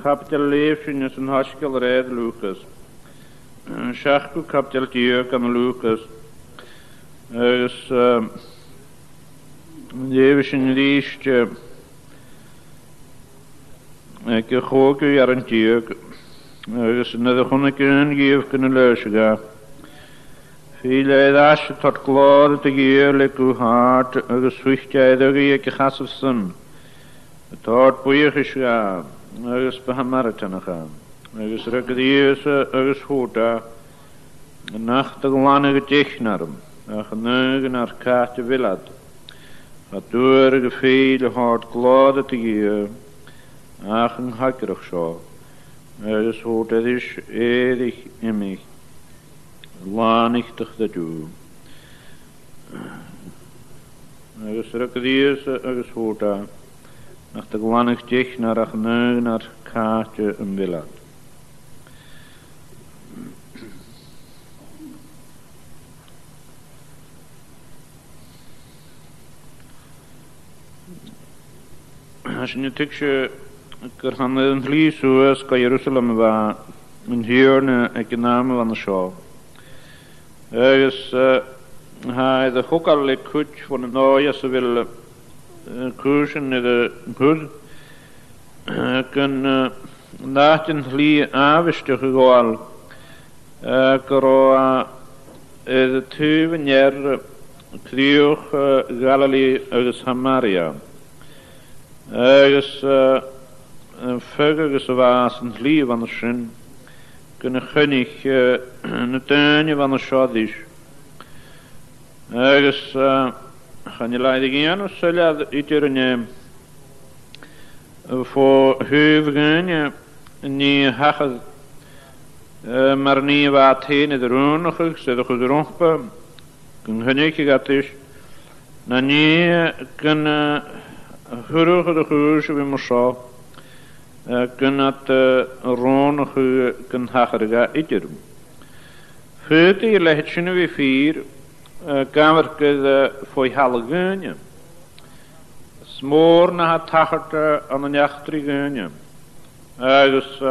Kapitel 11 is een haskell red Lucas. Shachku kapitel 10 kan Lucas. Dus Jevishin liestje. Ik hoog u jaren 10. Dus naar de gonnekin geef kunnen luisteren. Viele dasje tot glade te geerlijk uw hart. Dus vruchtje de rieke gassefsen. Het hart boeigisch gaan. Dus behamarten gaan. Dus rekdiëse, dus hoota. Nachtig lange technarm. Ach neugen naar kaartje willad. Het doorige vele hart glade te geer. Ach een hakkerig zo. Dus hoort het is eeuwig in mij. Lanichtig dat u. Dus rekdiëse, dus hoota. Nachtig lange technar, ach neugen naar kaartje en willad. Als je nu tikje kan het vlies zoals kan Jeruzalem waar een heerne economie van de show. Dus hij de ook al goed van het nooie ze wil koersen in de goed kan na een vlie aanwisten gewoon karo de 20 jaar kreeg Galilee uit Samaria. Dus verder was een vlie van de zin kunnen gunnig een tuinje van de schad is. Dus gaan je leiden gaan of zal je iedereen voor heuvelingen niet hagen maar niet wat heen in de roenige zet goed rompen kun gunnig gaat is dan niet kunnen Hurige de geurse wie moest kunnen het ronige kunnen hageriga itjerum. Veertig je legt je nu weer 4 kamerke voor je halgeunje. Smoor na het hagert aan een jachtrigeunje. Dus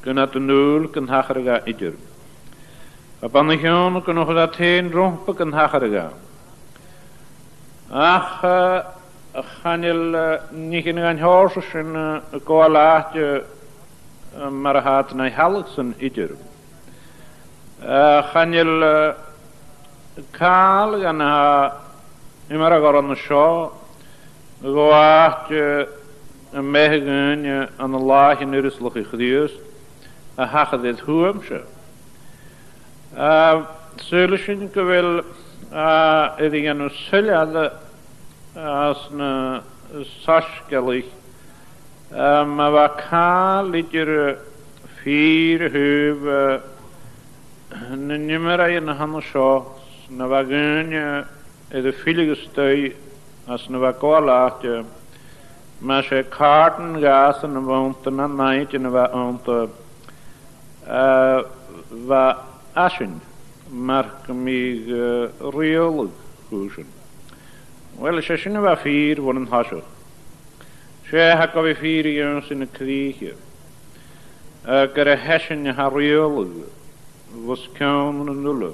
kunnen het 0 kunnen hageriga itjerum. Op aan de geunje kunnen nog dat heen rompen kunnen hageriga. Ach, gaan je niet in een huis en koalaatje maar gaat naar halsen ieder. Gaan je kaal gaan naar immer aan de show koalaatje een meegeunje aan de laag in Rusland geduurd. Hagen dit hoemse. Zullen je wel een zullen als een saskelig, maar wat kan litter 4 heuven, een nummer in de handen zo, een wagenje, de viele stui, als een wakolaatje, maar ze kaarten gassen en woont en een night en wat aschen, maar mij reëel goeden. Wel, als je nu wat 4 worden hassen. Ze hebben we 4 jongens in de kriegje. Kere hessen je haar reële. Was komen en nullen.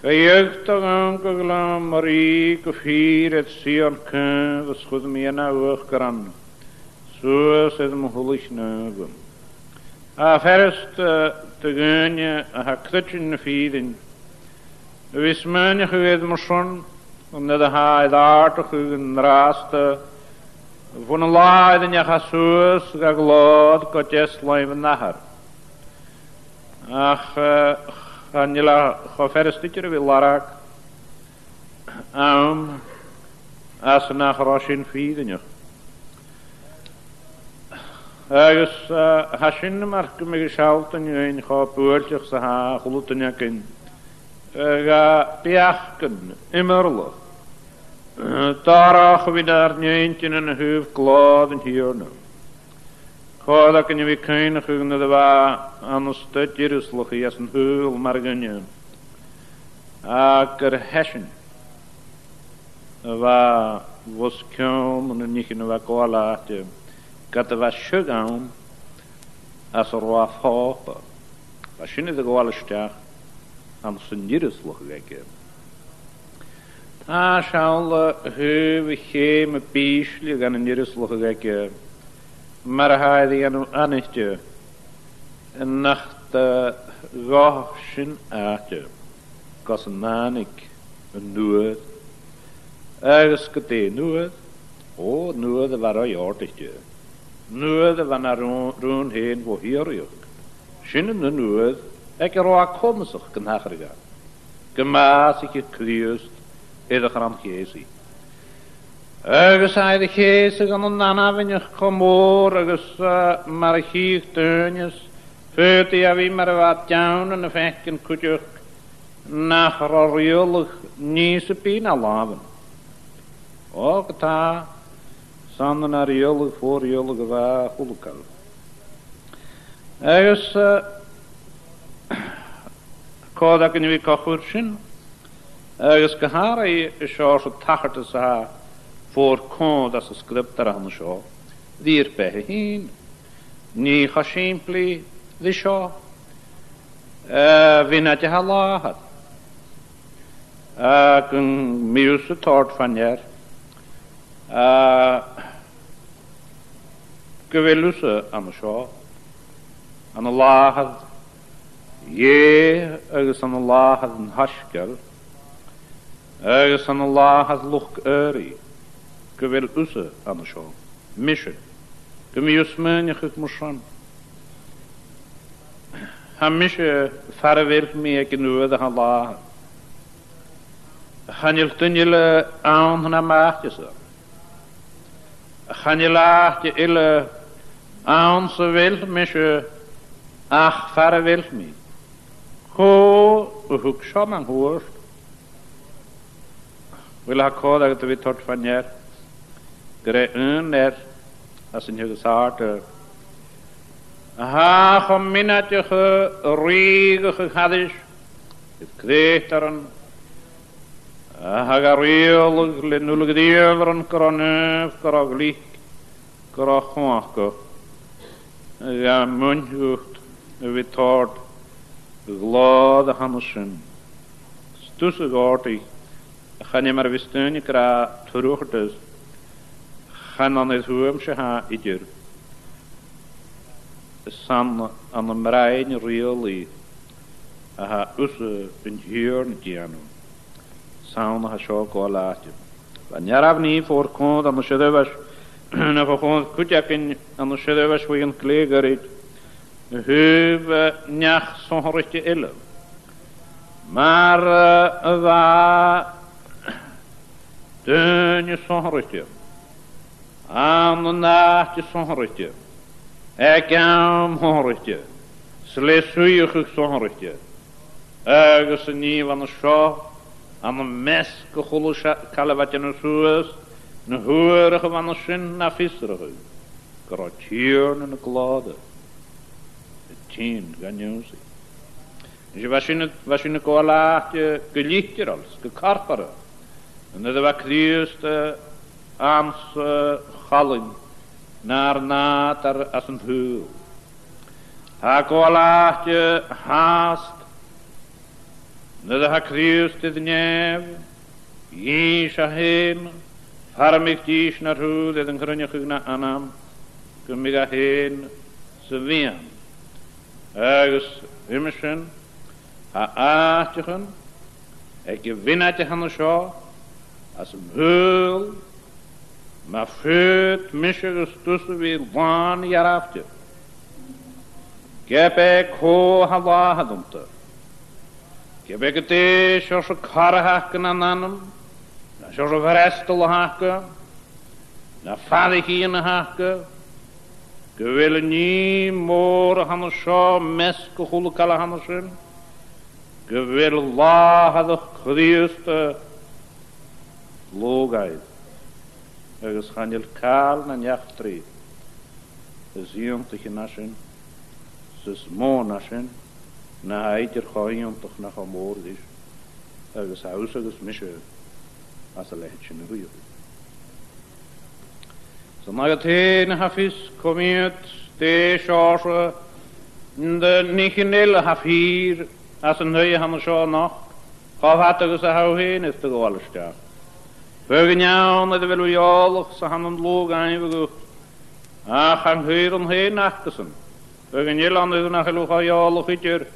Kan je toch onkel glam, Marie, of hier het zien kan, was goed meer naar hoog kan. Zo is het me hullig neugen. Verst te gaan je, krutje in de vieren. Wist men je geweest maar schon. Omdat hij aardig en raaste. Van een laad en je gaat zoes, ga glad, gaat je slijmen naar. Ach, gaan je verder stukje wil larak. Als ze naar gras in vieren. Dus, als je maar me geschaald en je in gaat poortjes, ha, gluten je kind. Ga piachten, immerlijk. Daar we daar neentje en een hoofd klaar en hier nu. Ga dat je weer kunnen gaan naar de wa aan een stad Jeruzalem als een heul maar gaan. Akker hessen. Wa was komen en niet in de wakalaatje. Gat was shugaun as roaf hopa. Was shine de gwalstach am sundiruslach geke. Ta shaul hu chem piesli gan indiruslach geke. Maar hij an anitje en nacht goshin aatje. Kas nanik nuud. Ergens kete nuud. O nuud var hij artigje. Nuud van naar roen heen wo hier juk. Schinnen de nuud. Ik roa komsig kan hagerga. Gemaasig kriust. Eder gram gezi. Ergens hij de gezi kan een nanavenje komor. Ergens maar hier teunjes. Veertig ja wie maar wat jouw en vechten kutjuk. Nach riolig niese pina laven. Ook ta. Sander naar riolig voor riolig waar hulkal. Ergens kodak in wie kachurschen. Ergens gehara is zo tacherte sa voor kon dat ze script eraan zo. Dier bij heen. Niet gasimpli. Die zo. Winnat je halahat. Kun miusse tort van jer. Gewilusse aan zo. Aan Allah. Je, ergens aan Allah een haskell. Ergens aan Allah had lucht eri. Gewilusse aan zo. Mische. Gemius menje gekmoesan. Hamische farewell me ik nu de Allah. Gaan je tunjele aan naar maatjes. Gaan je laatje ille aan ze wil mische ach farewell me. Ho hoek shaman hoort. Wil ha ko dat we tot van jer. Gre er als een je zaart. Ha, geminatje riege gehadis. Het kreeg daar een. Ha, garielig, lenulig dieveren, kroneef, kraglik, kragwakke. Ja, munjucht, witort, glade hanneschen. Stusse gortig. Ga je maar wisten, je krijgt terug dus. Ga dan het hoemsje ha, ieder. San aan een brein reali. Aha, usse een heerlijk janu. San ha chocolaatje. Wanneer af niet voorkomt, dan is het was. En gewoon kutjakken, dan is het was voor een klegerit. Heuwe njach zo'n ritje ille. Maar waar deunje zo'n ritje. Aan de nachtje zo'n ritje. Ik am hongertje. Slesuig hongertje. Ergens een nieuw aan de show. Aan een mes gegolle kalevatje naar zoes. Een hoerige van een zin naar visserige. Kratjier en een glade. Het tien ganjozi. Je was in een koalaatje gelichtje als gekarpere. En dat was krieste aans galling. Naar nater als een huil. Ha koalaatje haast. Dat ha kriust het neef. Jeesha heen. Harmig jees naar huil. Dat een grunje gugna anam. Kumiga heen. Ze ween. Ergens himmelschen. Ha aatjegen. Ik winnatje aan de show. Als een huil. Maar voet misjes tussen weer waan jaar afje. Heb ik ho Allah domte. Heb ik het eens als een karre haken aan hem. Als een verestel haken. Na vader hier haken. Ik wil niet more gaan zo meske goede kallen gaan zijn. Ik wil Allah de Christus logheid. Ergens gaan je kaal naar jachtreed. Ze zien tegen naschen. Ze smoon naschen. Na heiter gaan toch nog een moord is. Ergens huis ergens misje. Als een leidje in de ruil. So na het heen hafis komiet de charge de niginele haf hier as een nieuwe han zo nog gaf had er ze hou heen is de alles daar. Burgen jou met de wiljalig ze han een loog aan we ah gaan heren heen nachtussen. Burgen je land is nach loog jalig hitjer.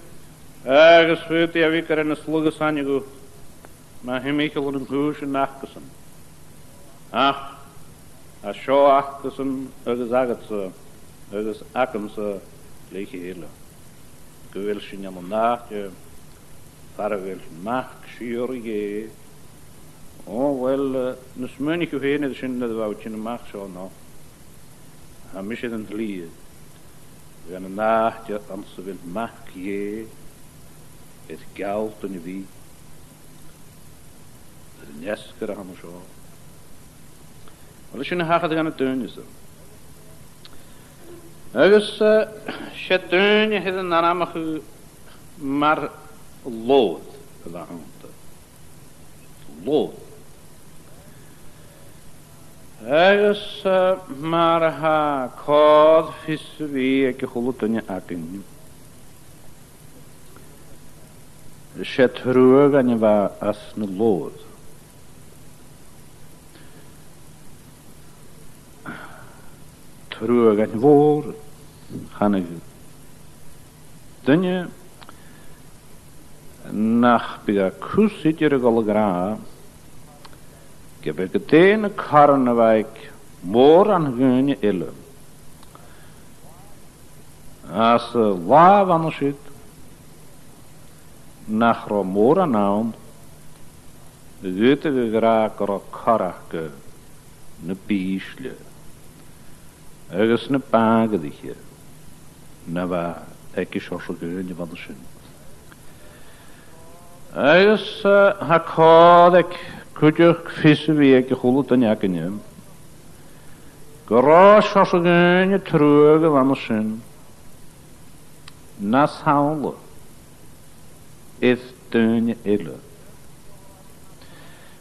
Ergens voelt je wikker en een sluges aan je goed. Maar hij mikkel een goosje nachtussen. Ach, als zo achtussen, ergens aget ze, ergens akken ze, leeg je hele. Ik wil je niet nachtje, waar wil macht schuurige. Oh, wel, een smunnig heen, dat is in het woudje, een macht zo nog. Hij mis je een lied. We gaan een nachtje, als ze wil macht je, het geld en wie. De nesker gaan we zo. Wel is je een hagel gaan het doen is. Ergens, je doen je een naamige, maar lood. Lood. Ergens, maar ha, koud, vis, wie, ik geloof dat je akken. Je terug aan je waar als een lood. Terug aan je woord. Gaan ik. Dan je. Nach bij kus zit je er al graag. Ik heb het ene karnewijk. Moor aan gun je ille. Als waar van zit. Nach Romora naam, weten we graag er karakke, ne biesle, ergens ne pagedichtje, ne waar, ik is als een geunje van de zin. Ergens had ik kutje vissen wie ik gehoord en jakken je. Gras als een geunje terug van de zin. Nas houden. Is steun ille.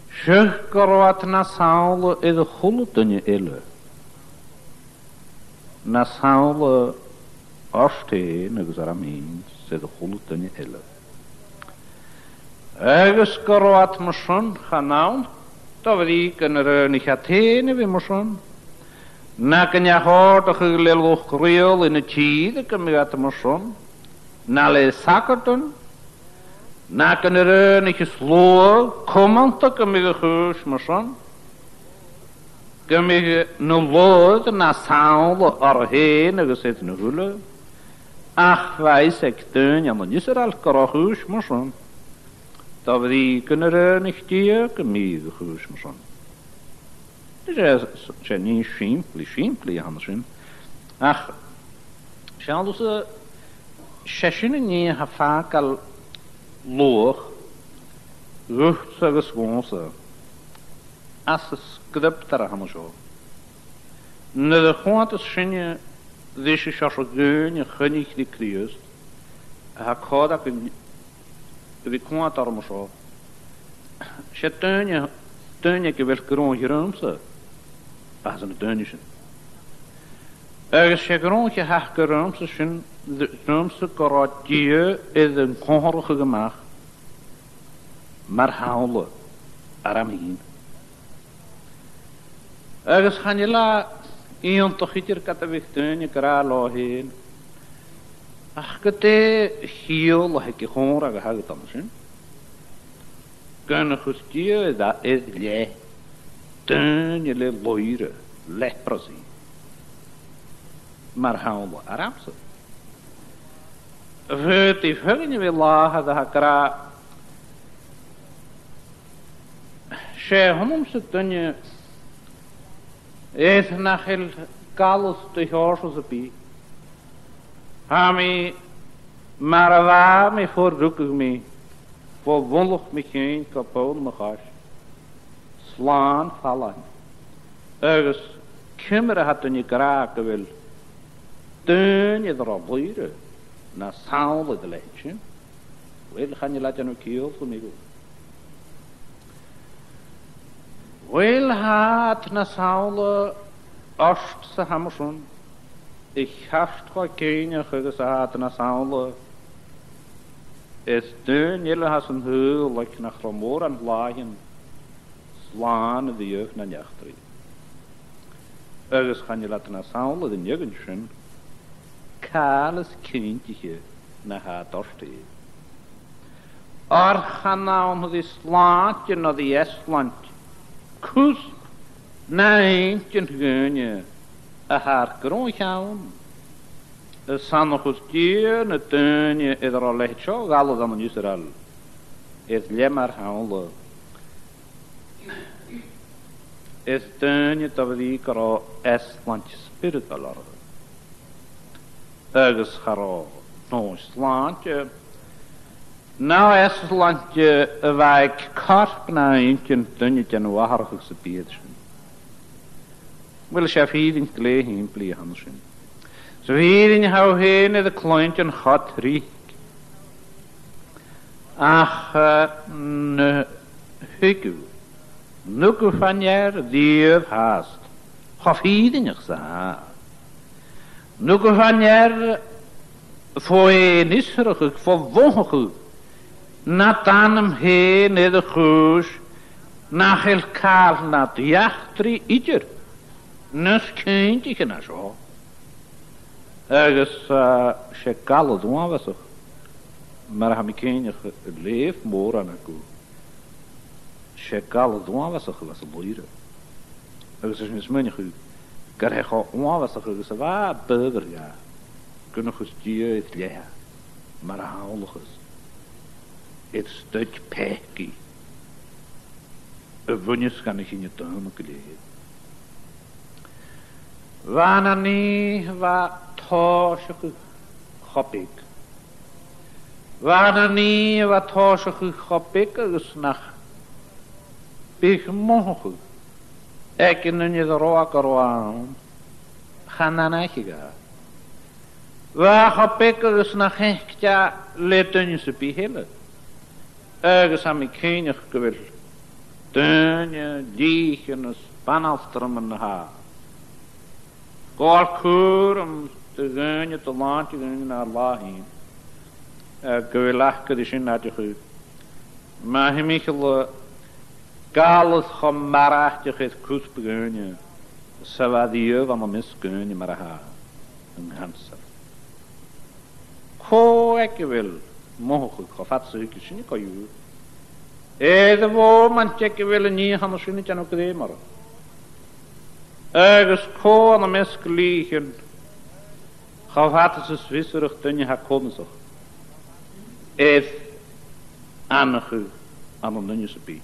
Zeg wat na saule is de goede ille. Na saule afste negzaramin is de goede ille. Ergens wat moesten gaan dat we die kunnen niet gaan heen we moesten. Na kan je hoort geleel grill in het chiede kan je gaan moesten. Na le sakkerten. Na kunnen er niet gesloten, komen te kunnen we gehoord, maar zo. Kunnen we een woord na saule erheen gezet in de hule. Ach, wijs ik teun, ja, maar niet er al gehoord, maar zo. Dat we die kunnen er niet die kunnen we gehoord, maar zo. Dat is niet simpel, anders. Ach, zal dus sessionen niet vaak al loog, ruchtige woonse, als de script er gaan zo. Ne de grote schenje, deze chargeun, gunnig die kriest, ha koda kun, we kwam daar maar zo. Je tuinje wel gewoon geruimse, als een tuinje. Ergens je grondje ha geruimse zijn. De sommige karatje is een kongerige gemaakt, maar houden aramien. Ergens gaan je la iemand toch hier kattenwichten je kraal heen. Ach, kete heel heb je kongerige gehad dan zien. Kunnen gestier dat is le, ten je le loire, leprosie, maar houden aramse. Vut die vuggen wil lagen de hakra. She honum se tunje. Eet nachel kalus te horses epi. Hami marava me voordoekig me. Voor wondig me geen kapot me gas. Slaan vallen. Ergens kimmeren had tunje kraken wil. Tunje erop leren. Na saule de leidje. Wel gaan je laten ook heel voor mij. Wel had na saule Ost sa hamerson. Ich hast qua kenia gezaat na saule. Es deun jelle has een heul like nach romor aan laaien. Slaan de jeugd na jachtri. Ergens gaan je laten na saule de jeugdschen. Kales kindje na haar dorste. Gaan nou die slaatje naar die Estland. Kus na eentje geunje. Haar kroon gaan. San nog eens keer, het tuinje, is er al licht zo, alles dan in Israël. Is lemmer houden. Is tuinje dat we die karo Estlandje spiritual worden. Ergens karo, no Estlandje. Nou Estlandje, wijk karp na eentje, tuinje en waardigste beertje. Wil chef hier in klee heen plegen zijn. Zo hierin hou heen de kleintje gaat riek. Ach, ne hiku. Nuku van jaar dier haast. Gaf hierin ik za. Nuku van jaar voor een isrig, voor wongig. Na tanem heen de goos. Na heel kaal na de jachtri ieder. Nus kindje na zo. Ergens schekale doen was er. Maar hij kende leef moor aan ik. Schekale doen was er was boeren. Ergens is mismennig. Kan hij gewoon was er was waar burger ja. Kunnen gestuur het ja. Maar houlig is. Het stuk pekkie. Een wunjes kan ik in je tuin gelegen. Wanneer niet wat toosje gopik. Wanneer niet wat toosje gopik is nog big mogelijk. Ik in je de roker aan. Gaan dan uitje gaan. Waar gopik is nog echt ja leten je ze behelen. Ergens aan mijn kinderen gewil. Dunje, diegen, spanalstrummen haar. Gorkur om te gaan te laatje naar Allah heen. Gewilachke de zin had je goed. Maar hij michel galet gemarachtig het kus begonnen. Zo wat die je van de miskunje maar haar. Een ganse. Ko ik wil. Mogelijk gevat ze ik zin kan je. De woord ik wil niet gaan de zin aan ook de maar. Ergens koon aan mes gelegen. Gaf had ze zwisserig toen je haar komen zag. Anige aan een dunje sepie.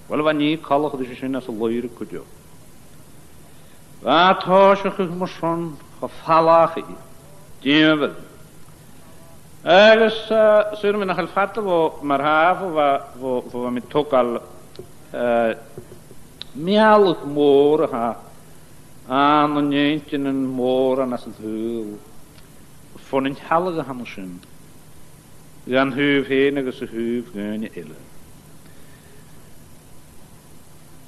Wel wanneer kallig de zin als een loire kudjo. Wat hoosje gemoeson gevallig dieven. Ergens zullen we nog heel vatten wo maar haven wo met toch al mealig moren ha. Aan een eentje en moren als het heul. Van een heilige hammersen. Gaan huif heen als een huif gaan je illen.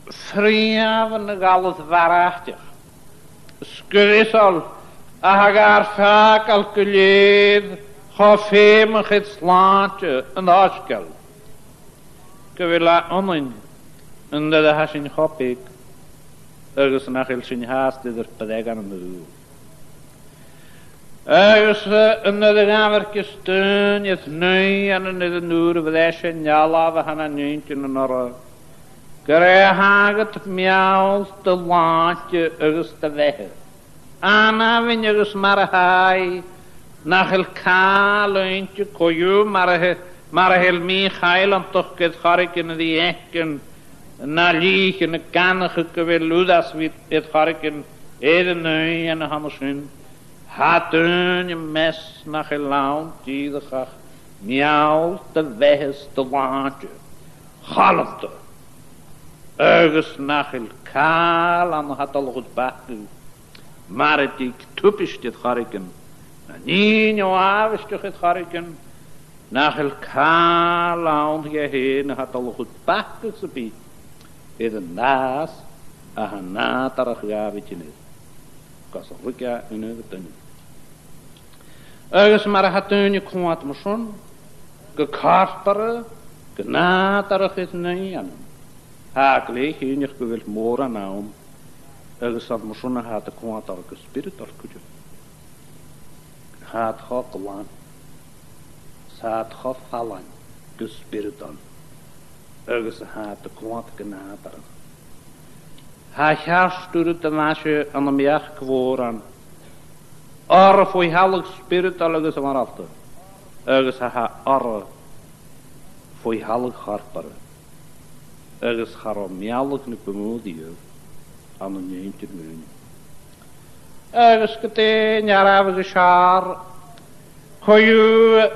Vrienden alles waarachtig. Skurissel. Agar vaak al geleerd. Gaf hem het slaatje. Een askel. Gewilla onin. En dat has in hopik. Ergens nach heel zijn haast die er bedek aan de doel. Ergens in de gamerke steun je het nu en in de noeren vleesje en jala we gaan een eentje en er. Krijg het miauw te laatje ergens te weg. Anna win je dus maar hij. Nach heel kaal eentje koju maar heel meer heiland toch het gark in die ekken. Na liegen kan gewillen dat we het harken eden nu en hammersen had een mes naar gelaan die de gach miauw de weg te laatje galante ergens naar el kaal aan had al goed bakken maar het ik typisch dit harken niet jouw avond het harken naar el kaal aan je heen had al goed bakken ze biedt. Is een naas, een natarach javetje is. gas rukja in de tuin. Ergens maar had tuinje kwaad maar zo'n gekartere, genaterig is niet aan hem. Haak leeg in je gewil mora naam. Ergens had maar zo'n had de kwaad al gespirit al kutje. Had gaf lang. Had gaf halang gespirit al. Ergens had de kwaad genaterig. Hij herstuurde de maasje aan de meeg geworen. Arre voor heilig spirit alles maar altijd. Ergens ha arre voor heilig harpere. Ergens garom heilig niet bemoedigen aan een jeentje meun. Ergens geteen jaar geschaar. Goeie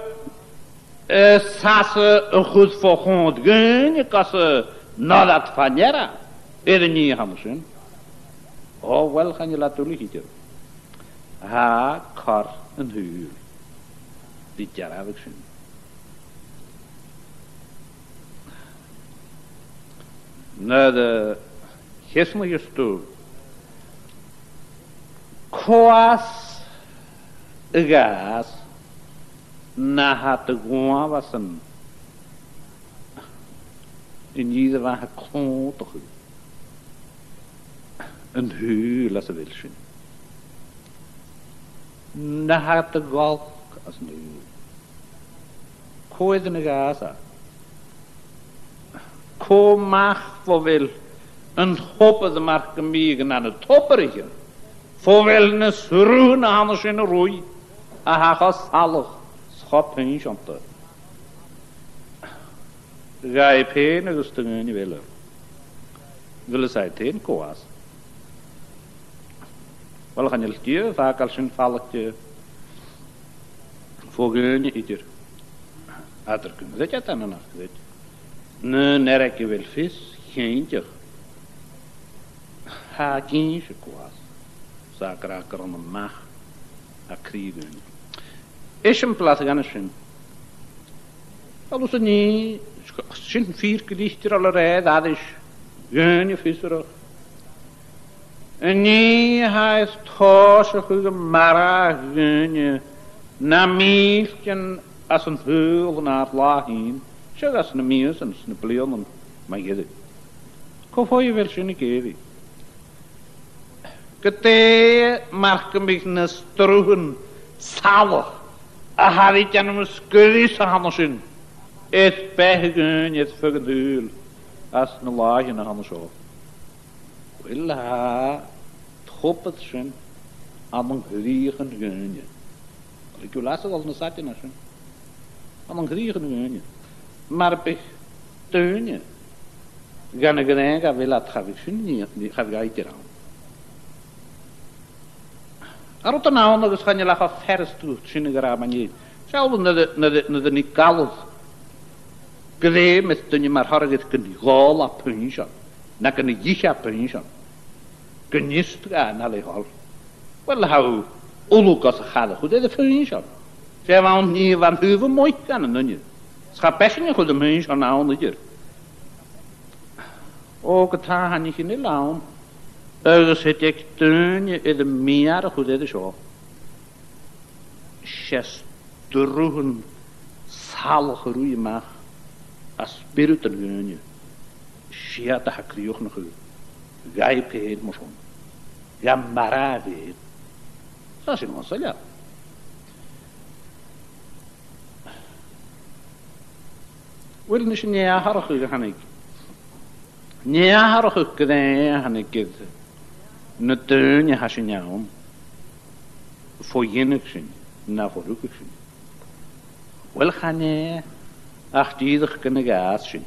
sasse een goed volgend gun. Je kan ze nadat van jaren. Is er niet anders in? Oh, wel gaan je laten liggen. Ha, kar en huur. Dit jaar heb ik zin. Na de gistelijke stoel. Kwaas gaas. Na had de gewoon was een. In ieder geval gekloot. Een huur, laat ze wel zien. Na had de galk als een huur. Kooi de gaza. Ko mag voor wel een hoppe de marken miegen aan het topperige. Voor wel een schroen anders in een roei. Aha, gas allig. Schop hun jante. Ga je peen, dus te gaan willen. Willen zij teen koas. Wel gaan je het vaak als een valletje. Voor geunje ieder. Ater kunnen zet je het aan een nacht, weet je. Nee, nerk je wel vis, geentje. Ha, kindje kwaas. Zaken raken aan de maag. Ha, kriegen. Is een plaats gaan zien. Dat is het niet. Sint 4 lichter allerlei, dat is. Geunje visserig. En nee, hij is toosig mara geunje. Na meeltjen als een heul naar het laag heen. Zeg als een mees en een pleon. Maar je zegt. Kom voor je wel zien keer. Ketee mag een beetje een stroegen. Zalig. Had ik aan een skudis anders in. Het bijgeun, het fucking heul. Als een laag in de handen zo. Wel ha. Het hoppet zijn. Aan een griegen geunje. Ik wil laatst al een zatje naar zijn. Aan een griegen geunje. Maar op ik teunje. Gaan ik erin gaan, wil dat ga ik zien niet. Ga ik uit hier aan. Er op de naam nog eens gaan je lachen vers toe. Zien ik er aan niet. Zelfs naar de niet koud. Gedee met toen je maar harde kun je gola puntje. Dan kun je jicha puntje. Kun je gaan alle hal. Wel hou. Ulukas gaat goed in de puntje. Zij wou niet van heel mooi kan dan je. Schapesje goed de puntje aan onder. Ook het haar niet in de laam. Ergens het ik teunje in de meer goed in de zo. Zes droegen zalige roeien mag. Als spiritueel geunje. Schiat de hakriog nog u. Gijp heet maar zo'n. Ja, mara weet. Zo is het ons al ja. Wil niet een jaarige gaan ik. Jaarige krijgen gaan ik het. Een teunje has je nou om. Voor jenig zijn. Nou voor ook zijn. Wel gaan je. Ach, ieder kunnen gaas zien.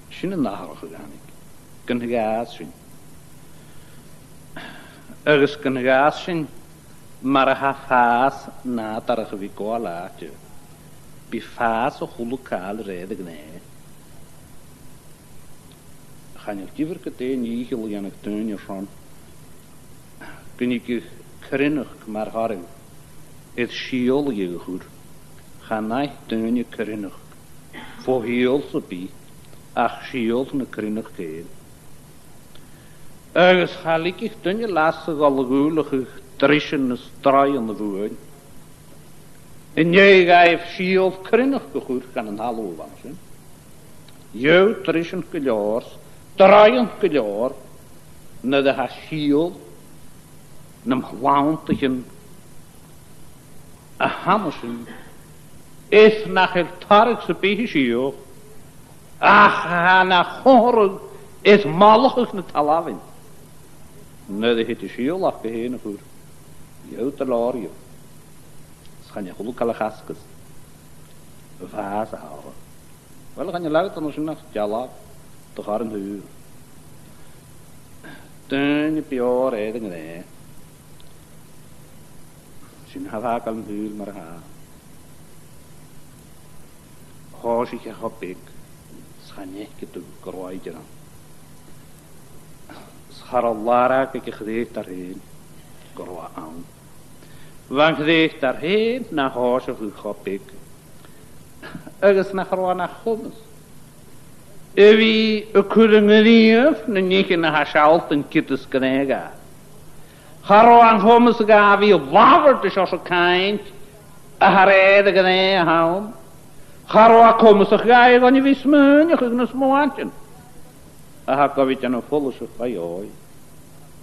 Zien een nagel gedaan ik. Kunnen gaas zien. Ergens kunnen gaas zien. Maar ha faas na tarige wiko laatje. Bij faas of lokaal reden nee. Gaan je liever keteen jegel aan het tuinje van. Kun je krinnig maar haring. Het schiol je goed. Ga naar tuinje krinnig. Voor heel zo bij, ach schild een krinnig keer. Agus chalikich dunne lastig al gulige trischen straaien voen. En jij geeft shield krinnig gegoed kan een hallo was. Jou trischen geljaars, draaien geljaar, na de ha shield, nam launtigen, a hammersen, is nach het tarikse pihishio, ach ha nach horen, is malachig net alavin. Na de hitte shield afgeheen voor, jou te lario. Gaan je geluk alle gaskes. Vaas houden. Wel gaan je luisteren als je nacht jala te gaan een huur. Toen je pior eten gedaan. Zien vaak al een huur maar ha. Hoos ik je op ik. Schan je te kruiden. Schar Allah raak ik je gereed daarheen. Kruiden aan. Want gerecht daarheen naar huis op ik. Ergens naar gewoon naar Gomes. Wie kunnen niet niet in haar schalt en kittes krijgen. Gewoon Gomes gaan wie wavert is als een kind. Haar eigen krijgen houden. Gewoon komen ze gaan van je wist me je kunt een smoantje. Ach kan weet je nou volle zo van jou.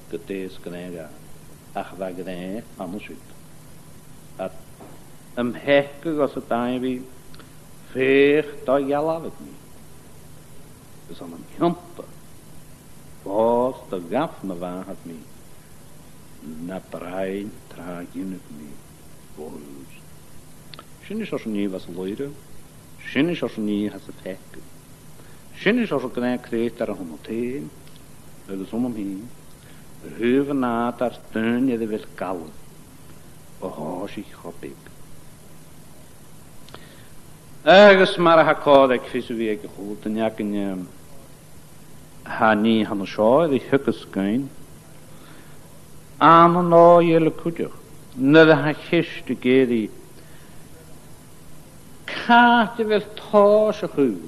Kittes krijgen. Ach waar krijgen anders uit. Dat een hekke als het aan wie veeg dat jala het niet. Dus aan een jumper was de gaf me waar het niet. Na brein traag je het niet. Boos. Zin is als je niet was leuren. Zin is als je niet has het hekke. Zin is als je klein kreeg daar een heen. Dat is om hem heen. Heuven na daar steun je de wil kallen. Oh, zie ik op ik. Ergens maar hakkoord ik vis weer goed en ik in niet aan de school die hukkes kunnen. Aan een ooie koetje. Net een gistje die kaartje wil toosje goed.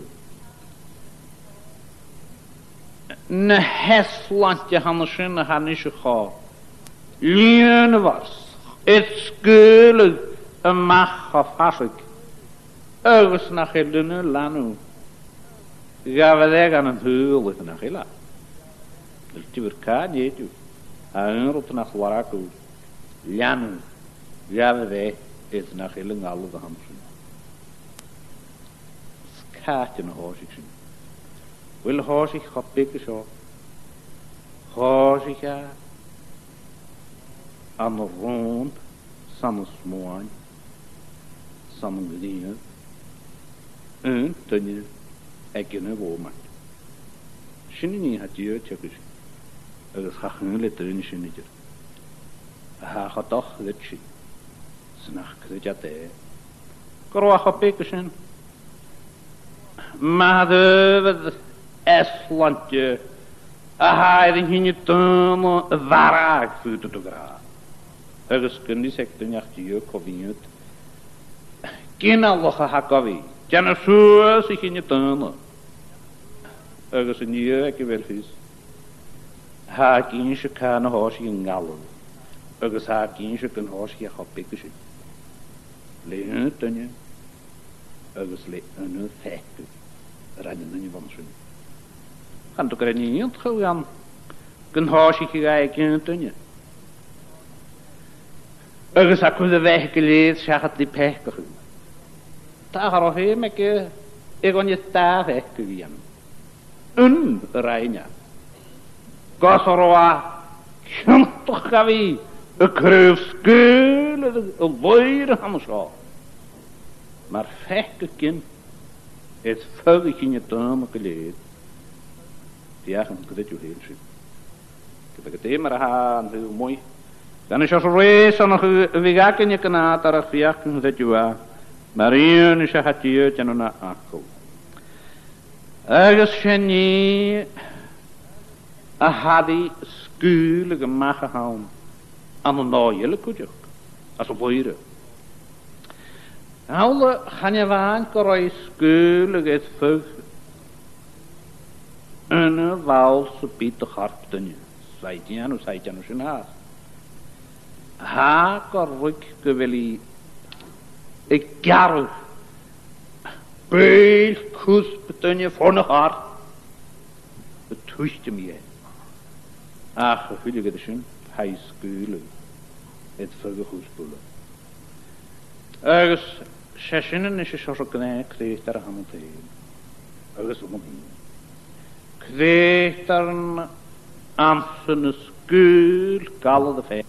Een heslandje aan de zin gaan niet zo gauw. Liene was. Het skulig een mag of hasik. Ergens naar je dunne lanu. Gaan we daar aan het huwelijk naar je la. Dus die verkaart niet u. Aan op naar waraku. Lanu. Gaan we daar is naar je lang alle de hamsen. Skaatje naar huis ik zien. Wil huis ik ga pikken zo. Huis ik ja. Aan de rond, samen smoan, samen gedienen, en toen je een woord. Shinny had je het gezien. Er gaat geen letter in Shinny. Hij gaat toch letje. Snach krijgt hij. Kroeg op pikken. Maar de Estlandje. Hij is in je tuin waar ik voet te graag. Ergens kun je zeggen dat je je koviet. Geen lachen hakkawi. Ken zo zich in je tuin. Ergens in je ik wel vis. Haak in je kan een hoosje in gallen. Ergens haak in je kan hoosje op pikken. Leen het dan je. Ergens leen een fekke. Rijden dan je van z'n. Kan toch er niet in het gaan. Kan hoosje kijken in het dan je. Ergens had ik de weg geleerd, zeg het die pechtig. Daar ga ik heen met je, ik kan je daar weggeven. Een reina. Kasserwa, toch ga wie, een kreuf skeulen, een woorden aan zo. Maar vechten kind, het vuiltje in je tuin geleerd. Ja, ik kan dit je heel zien. Ik heb het helemaal aan, heel mooi. Dan is als reis nog wie ga in je kanaat daar viaken dat je waar. Maar hier is het je en een akkel. Ergens genie had die skulige mag gehouden aan een nooie koetje als op hier. Alle gaan je waan koroi skulige het vuur. Een walse Pieter Harptenje. Saitian sy'n has. Ha gorwg gyfeli y garw. Beil cws bytyn y ffôn y har. Y twyst y mi e. Ach, y hwylig ydy sy'n hais gwyl. Et ffyg y chwsbwla. Agus sesyn yn eisiau siarad gyda creit ar y hamon tein. Agus o'n hyn. Creit ar yn amsyn y sgwyl galad y fe.